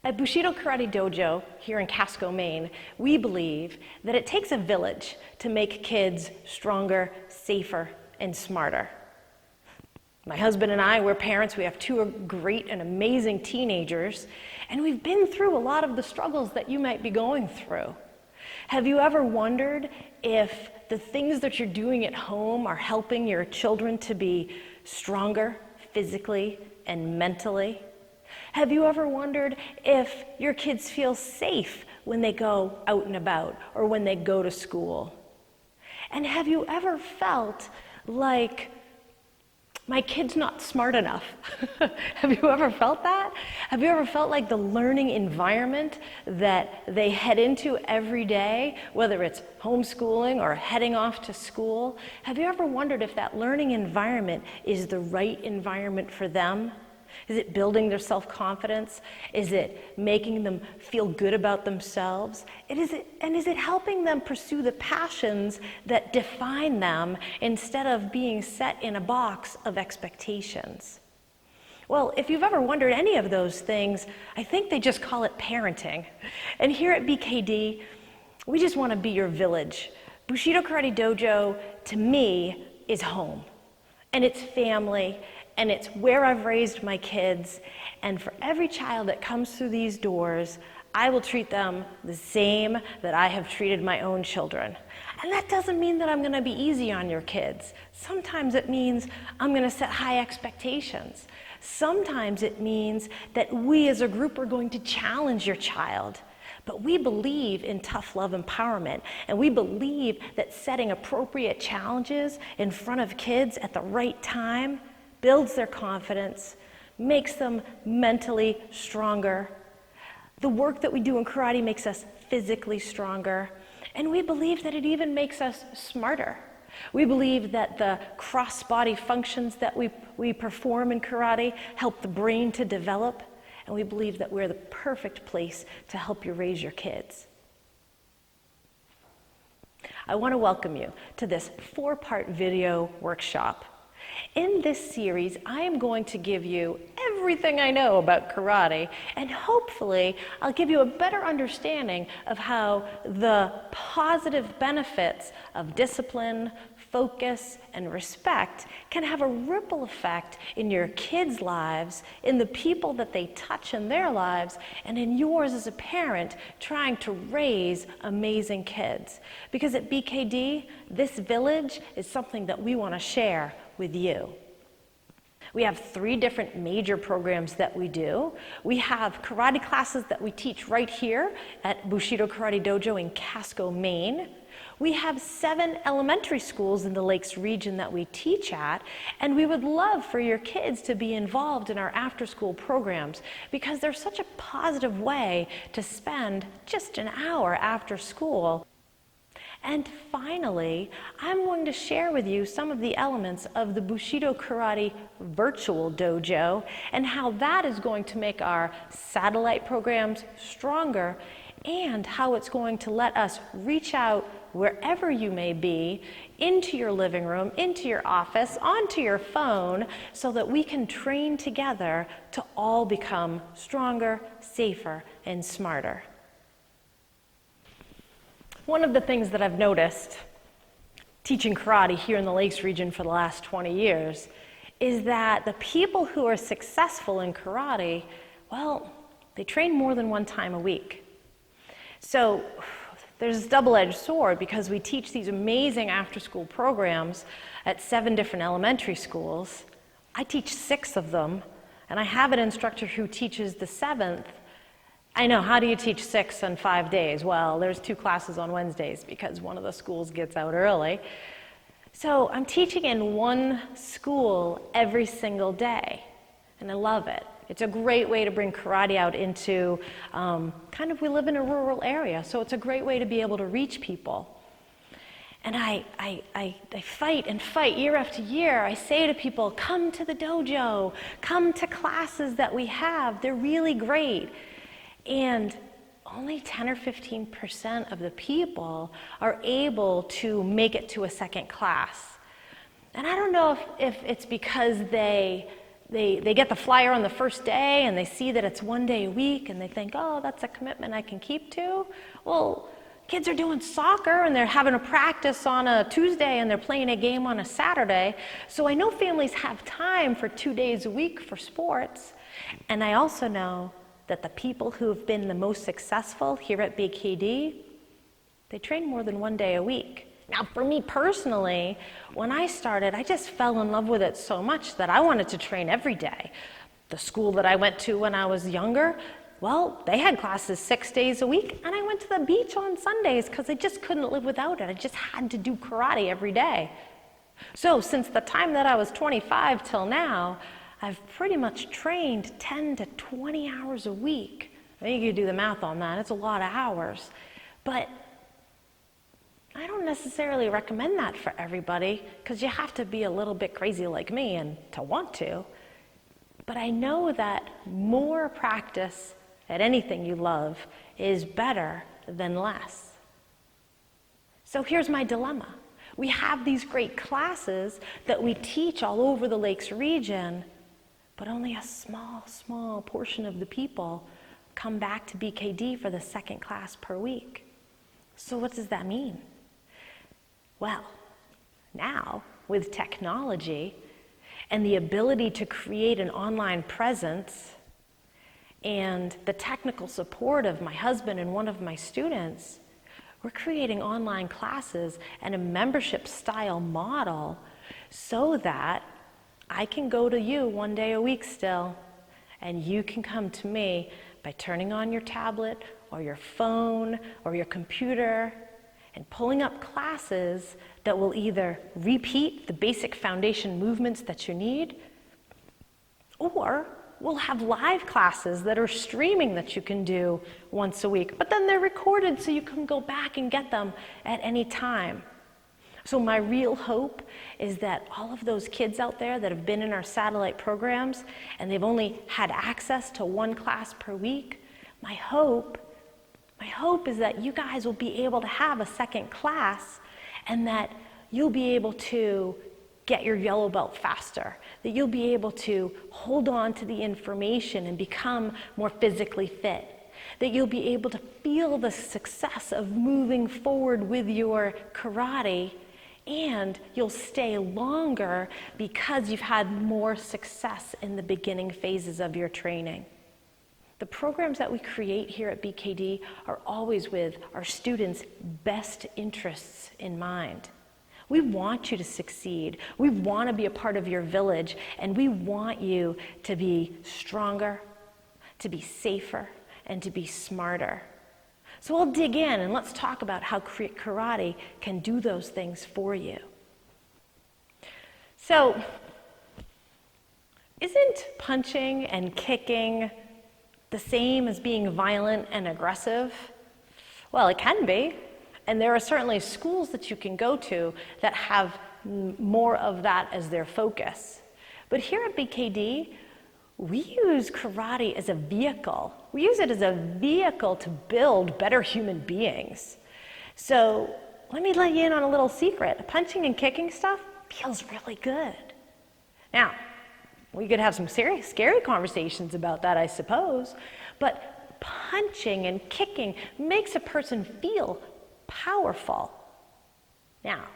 At Bushido Karate Dojo, here in Casco, Maine, we believe that it takes a village to make kids stronger, safer, and smarter. My husband and I, we're parents, we have two great and amazing teenagers, and we've been through a lot of the struggles that you might be going through. Have you ever wondered if the things that you're doing at home are helping your children to be stronger physically and mentally? Have you ever wondered if your kids feel safe when they go out and about or when they go to school? And have you ever felt like, my kid's not smart enough? Have you ever felt that? Have you ever felt like the learning environment that they head into every day, whether it's homeschooling or heading off to school, have you ever wondered if that learning environment is the right environment for them? Is it building their self-confidence? Is it making them feel good about themselves? And is it helping them pursue the passions that define them instead of being set in a box of expectations? Well, if you've ever wondered any of those things, I think they just call it parenting. And here at BKD, we just want to be your village. Bushido Karate Dojo, to me, is home. And it's family. And it's where I've raised my kids, and for every child that comes through these doors, I will treat them the same that I have treated my own children. And that doesn't mean that I'm going to be easy on your kids. Sometimes it means I'm going to set high expectations. Sometimes it means that we as a group are going to challenge your child. But we believe in tough love empowerment, and we believe that setting appropriate challenges in front of kids at the right time builds their confidence, makes them mentally stronger. The work that we do in karate makes us physically stronger, and we believe that it even makes us smarter. We believe that the cross-body functions that we perform in karate help the brain to develop, and we believe that we're the perfect place to help you raise your kids. I want to welcome you to this 4-part video workshop. In this series, I am going to give you everything I know about karate, and hopefully I'll give you a better understanding of how the positive benefits of discipline, focus, and respect can have a ripple effect in your kids' lives, in the people that they touch in their lives, and in yours as a parent trying to raise amazing kids. Because at BKD, this village is something that we want to share with you. We have 3 different major programs that we do. We have karate classes that we teach right here at Bushido Karate Dojo in Casco, Maine. We have 7 elementary schools in the Lakes region that we teach at, and we would love for your kids to be involved in our after-school programs because they're such a positive way to spend just an hour after school. And finally, I'm going to share with you some of the elements of the Bushido Karate Virtual Dojo and how that is going to make our satellite programs stronger and how it's going to let us reach out wherever you may be, into your living room, into your office, onto your phone, so that we can train together to all become stronger, safer, and smarter. One of the things that I've noticed teaching karate here in the Lakes region for the last 20 years is that the people who are successful in karate, well, they train more than 1 time a week. So there's this double-edged sword because we teach these amazing after-school programs at 7 different elementary schools. I teach 6 of them, and I have an instructor who teaches the 7th. I know, how do you teach 6 in 5 days? Well, there's 2 classes on Wednesdays because one of the schools gets out early. So I'm teaching in 1 school every single day, and I love it. It's a great way to bring karate out into, we live in a rural area, so it's a great way to be able to reach people. And I fight and fight year after year. I say to people, come to the dojo, come to classes that we have. They're really great. And only 10 or 15% of the people are able to make it to a second class. And I don't know if it's because they they get the flyer on the first day and they see that it's 1 day a week and they think, oh, that's a commitment I can keep to. Well, kids are doing soccer and they're having a practice on a Tuesday and they're playing a game on a Saturday. So I know families have time for 2 days a week for sports. And I also know that the people who have been the most successful here at BKD, they train more than 1 day a week. Now, for me personally, when I started, I just fell in love with it so much that I wanted to train every day. The school that I went to when I was younger, well, they had classes 6 days a week, and I went to the beach on Sundays because I just couldn't live without it. I just had to do karate every day. So since the time that I was 25 till now, I've pretty much trained 10 to 20 hours a week. I think you could do the math on that. It's a lot of hours. But I don't necessarily recommend that for everybody because you have to be a little bit crazy like me and to want to. But I know that more practice at anything you love is better than less. So here's my dilemma. We have these great classes that we teach all over the Lakes region, but only a small portion of the people come back to BKD for the second class per week. So what does that mean? Well, now with technology and the ability to create an online presence and the technical support of my husband and one of my students, we're creating online classes and a membership style model so that I can go to you 1 day a week still, and you can come to me by turning on your tablet or your phone or your computer and pulling up classes that will either repeat the basic foundation movements that you need, or we'll have live classes that are streaming that you can do once a week, but then they're recorded so you can go back and get them at any time. So my real hope is that all of those kids out there that have been in our satellite programs and they've only had access to 1 class per week, my hope is that you guys will be able to have a second class and that you'll be able to get your yellow belt faster, that you'll be able to hold on to the information and become more physically fit, that you'll be able to feel the success of moving forward with your karate, and you'll stay longer because you've had more success in the beginning phases of your training. The programs that we create here at BKD are always with our students' best interests in mind. We want you to succeed. We want to be a part of your village, and we want you to be stronger, to be safer, and to be smarter. So we'll dig in and let's talk about how karate can do those things for you. So, isn't punching and kicking the same as being violent and aggressive? Well, it can be. And there are certainly schools that you can go to that have more of that as their focus. But here at BKD, we use karate as a vehicle. We use it as a vehicle to build better human beings. So let me let you in on a little secret. Punching and kicking stuff feels really good. Now, we could have some serious, scary conversations about that, I suppose, but punching and kicking makes a person feel powerful. Now,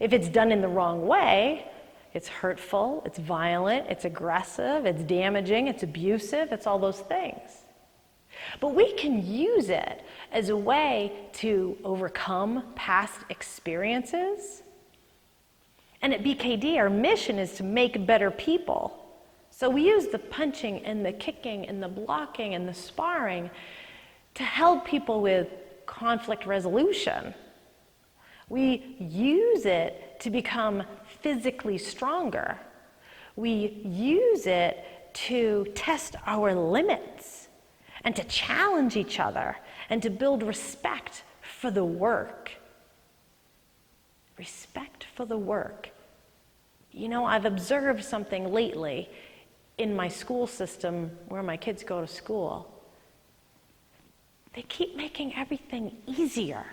if it's done in the wrong way, it's hurtful, it's violent, it's aggressive, it's damaging, it's abusive, it's all those things. But we can use it as a way to overcome past experiences. And at BKD, our mission is to make better people. So we use the punching and the kicking and the blocking and the sparring to help people with conflict resolution. We use it to become physically stronger. We use it to test our limits and to challenge each other and to build respect for the work. Respect for the work. You know, I've observed something lately in my school system where my kids go to school. They keep making everything easier.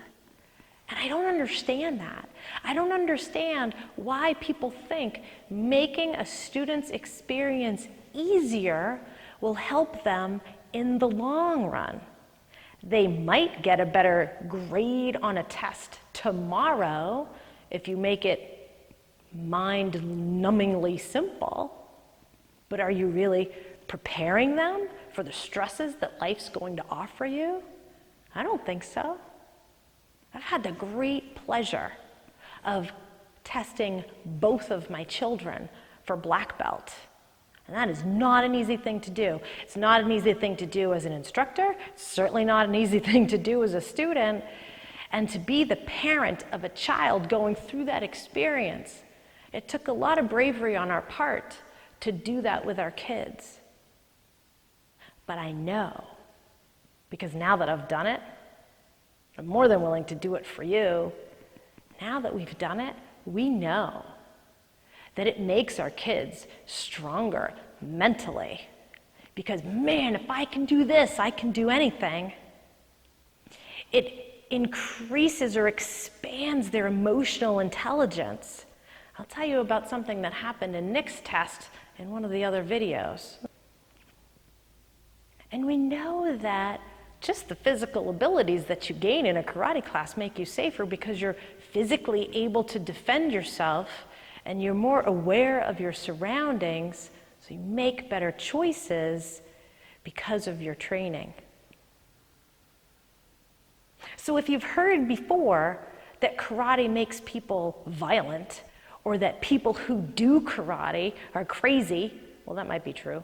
And I don't understand that. I don't understand why people think making a student's experience easier will help them in the long run. They might get a better grade on a test tomorrow if you make it mind-numbingly simple. But are you really preparing them for the stresses that life's going to offer you? I don't think so. I've had the great pleasure of testing both of my children for black belt. And that is not an easy thing to do. It's not an easy thing to do as an instructor. It's certainly not an easy thing to do as a student. And to be the parent of a child going through that experience, it took a lot of bravery on our part to do that with our kids. But I know, because now that I've done it, I'm more than willing to do it for you. Now that we've done it, we know that it makes our kids stronger mentally. Because man, if I can do this, I can do anything. It increases or expands their emotional intelligence. I'll tell you about something that happened in Nick's test in one of the other videos. And we know that just the physical abilities that you gain in a karate class make you safer because you're physically able to defend yourself and you're more aware of your surroundings, so you make better choices because of your training. So if you've heard before that karate makes people violent, or that people who do karate are crazy, well, that might be true.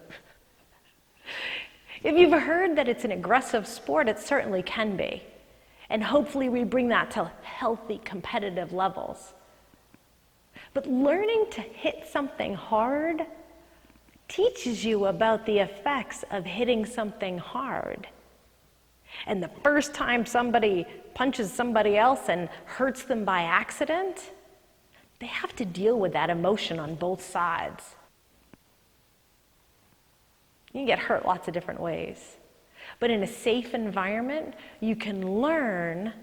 If you've heard that it's an aggressive sport, it certainly can be. And hopefully we bring that to healthy, competitive levels. But learning to hit something hard teaches you about the effects of hitting something hard. And the first time somebody punches somebody else and hurts them by accident, they have to deal with that emotion on both sides. You can get hurt lots of different ways. But in a safe environment, you can learn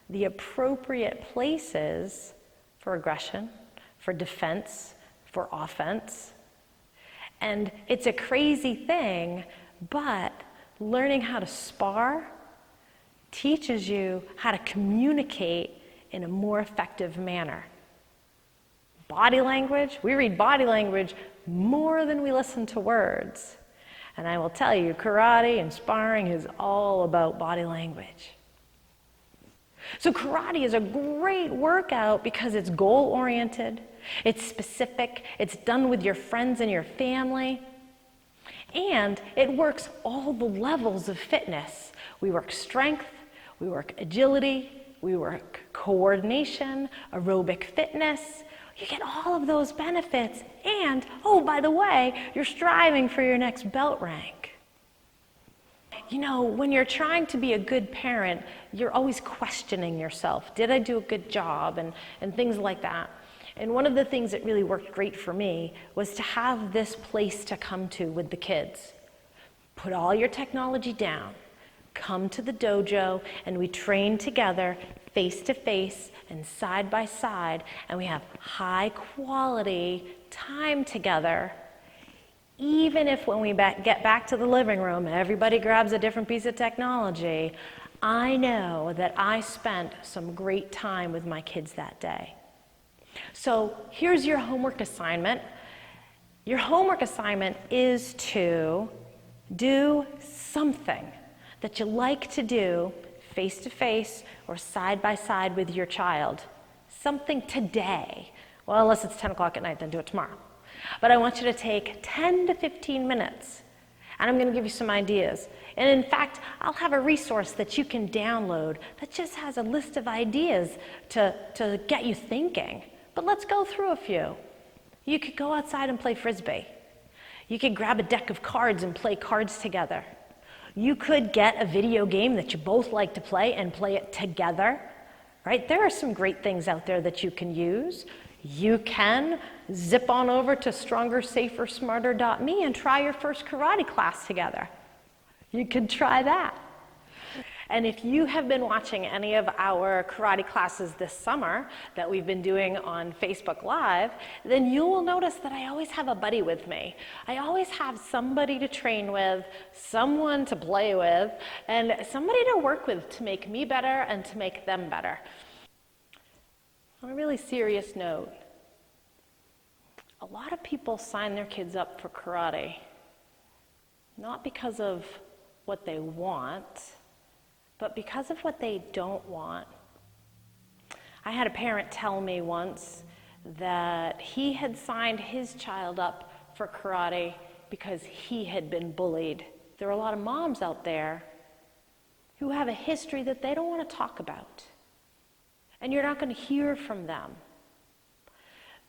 the appropriate places for aggression, for defense, for offense. And it's a crazy thing, but learning how to spar teaches you how to communicate in a more effective manner. Body language, we read body language more than we listen to words. And I will tell you, karate and sparring is all about body language. So karate is a great workout because it's goal-oriented, it's specific, it's done with your friends and your family, and it works all the levels of fitness. We work strength, we work agility, we work coordination, aerobic fitness. You get all of those benefits, and, oh, by the way, you're striving for your next belt rank. You know, when you're trying to be a good parent, you're always questioning yourself. Did I do a good job? And things like that. And one of the things that really worked great for me was to have this place to come to with the kids. Put all your technology down, come to the dojo, and we train together face to face and side by side, and we have high quality time together, even if when we get back to the living room, everybody grabs a different piece of technology. I know that I spent some great time with my kids that day. So here's your homework assignment. Your homework assignment is to do something that you like to do face-to-face or side-by-side with your child. Something today. Well, unless it's 10 o'clock at night, then do it tomorrow. But I want you to take 10 to 15 minutes, and I'm going to give you some ideas. And in fact, I'll have a resource that you can download that just has a list of ideas to get you thinking. But let's go through a few. You could go outside and play Frisbee. You could grab a deck of cards and play cards together. You could get a video game that you both like to play and play it together, right? There are some great things out there that you can use. You can zip on over to strongersafersmarter.me and try your first karate class together. You could try that. And if you have been watching any of our karate classes this summer that we've been doing on Facebook Live, then you will notice that I always have a buddy with me. I always have somebody to train with, someone to play with, and somebody to work with to make me better and to make them better. On a really serious note, a lot of people sign their kids up for karate, not because of what they want, but because of what they don't want. I had a parent tell me once that he had signed his child up for karate because he had been bullied. There are a lot of moms out there who have a history that they don't want to talk about. And you're not going to hear from them.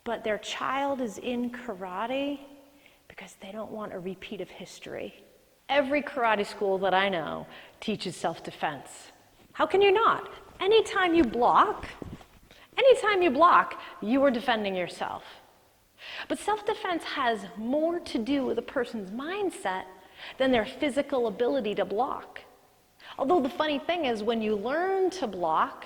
But their child is in karate because they don't want a repeat of history. Every karate school that I know teaches self-defense. How can you not? Anytime you block, you are defending yourself. But self-defense has more to do with a person's mindset than their physical ability to block. Although the funny thing is, when you learn to block,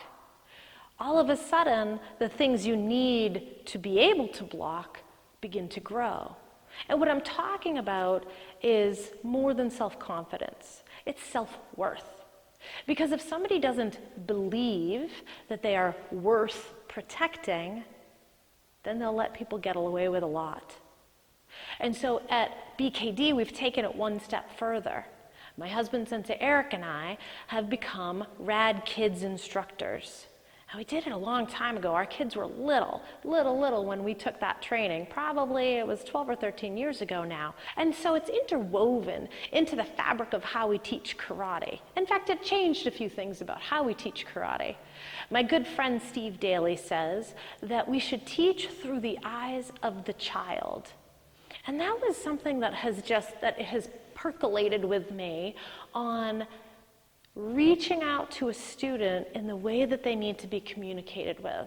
all of a sudden, the things you need to be able to block begin to grow. And what I'm talking about is more than self-confidence. It's self-worth. Because if somebody doesn't believe that they are worth protecting, then they'll let people get away with a lot. And so at BKD, we've taken it one step further. My husband, Sensei Eric, and I have become Rad Kids instructors. Now, we did it a long time ago. Our kids were little when we took that training. Probably it was 12 or 13 years ago now. And so it's interwoven into the fabric of how we teach karate. In fact, it changed a few things about how we teach karate. My good friend Steve Daly says that we should teach through the eyes of the child. And that was something that has percolated with me on reaching out to a student in the way that they need to be communicated with.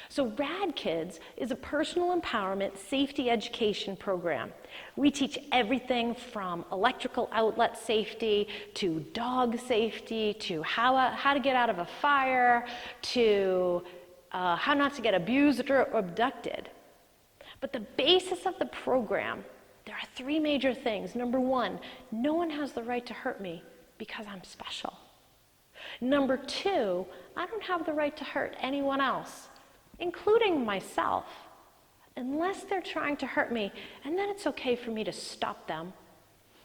So Rad Kids is a personal empowerment safety education program. We teach everything from electrical outlet safety to dog safety to how to get out of a fire to how not to get abused or abducted. But the basis of the program, there are three major things. Number one, no one has the right to hurt me because I'm special. Number two, I don't have the right to hurt anyone else, including myself, unless they're trying to hurt me, and then it's okay for me to stop them.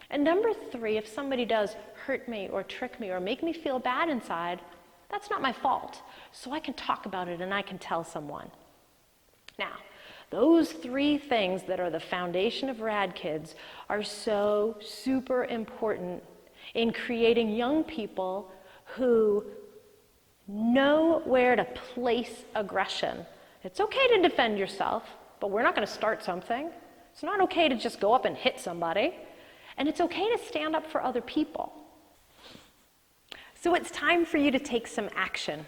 And number three, if somebody does hurt me or trick me or make me feel bad inside, that's not my fault. So I can talk about it and I can tell someone. Now, those three things that are the foundation of Rad Kids are so super important in creating young people who know where to place aggression. It's okay to defend yourself, but we're not going to start something. It's not okay to just go up and hit somebody. And it's okay to stand up for other people. So it's time for you to take some action.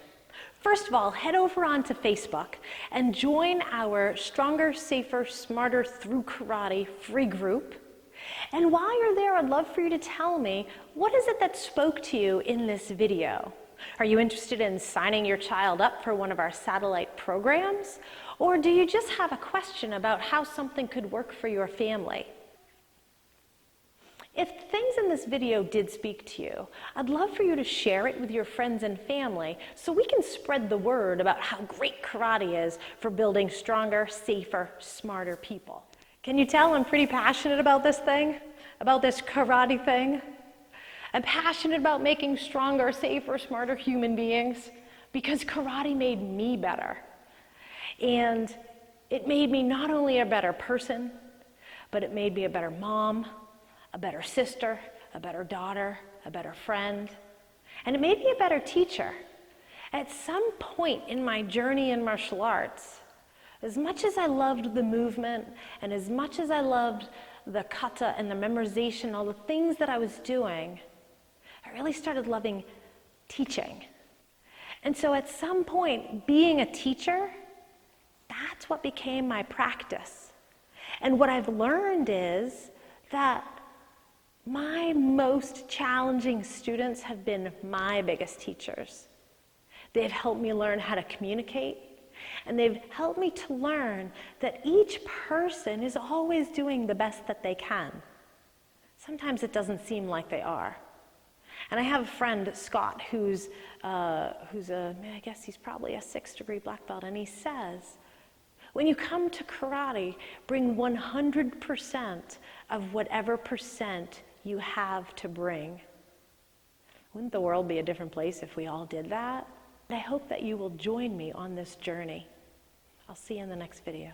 First of all, head over onto Facebook and join our Stronger, Safer, Smarter Through Karate free group. And while you're there, I'd love for you to tell me, what is it that spoke to you in this video? Are you interested in signing your child up for one of our satellite programs? Or do you just have a question about how something could work for your family? If things in this video did speak to you, I'd love for you to share it with your friends and family so we can spread the word about how great karate is for building stronger, safer, smarter people. Can you tell I'm pretty passionate about this thing? About this karate thing? I'm passionate about making stronger, safer, smarter human beings because karate made me better. And it made me not only a better person, but it made me a better mom, a better sister, a better daughter, a better friend, and it made me a better teacher. At some point in my journey in martial arts, as much as I loved the movement and as much as I loved the kata and the memorization, all the things that I was doing, I really started loving teaching. And so at some point, being a teacher, that's what became my practice. And what I've learned is that My most challenging students have been my biggest teachers. They've helped me learn how to communicate, and they've helped me to learn that each person is always doing the best that they can. Sometimes it doesn't seem like they are. And I have a friend, Scott, who's I guess he's probably a 6th-degree black belt, and he says, when you come to karate, bring 100% of whatever percent you have to bring. Wouldn't the world be a different place if we all did that? I hope that you will join me on this journey. I'll see you in the next video.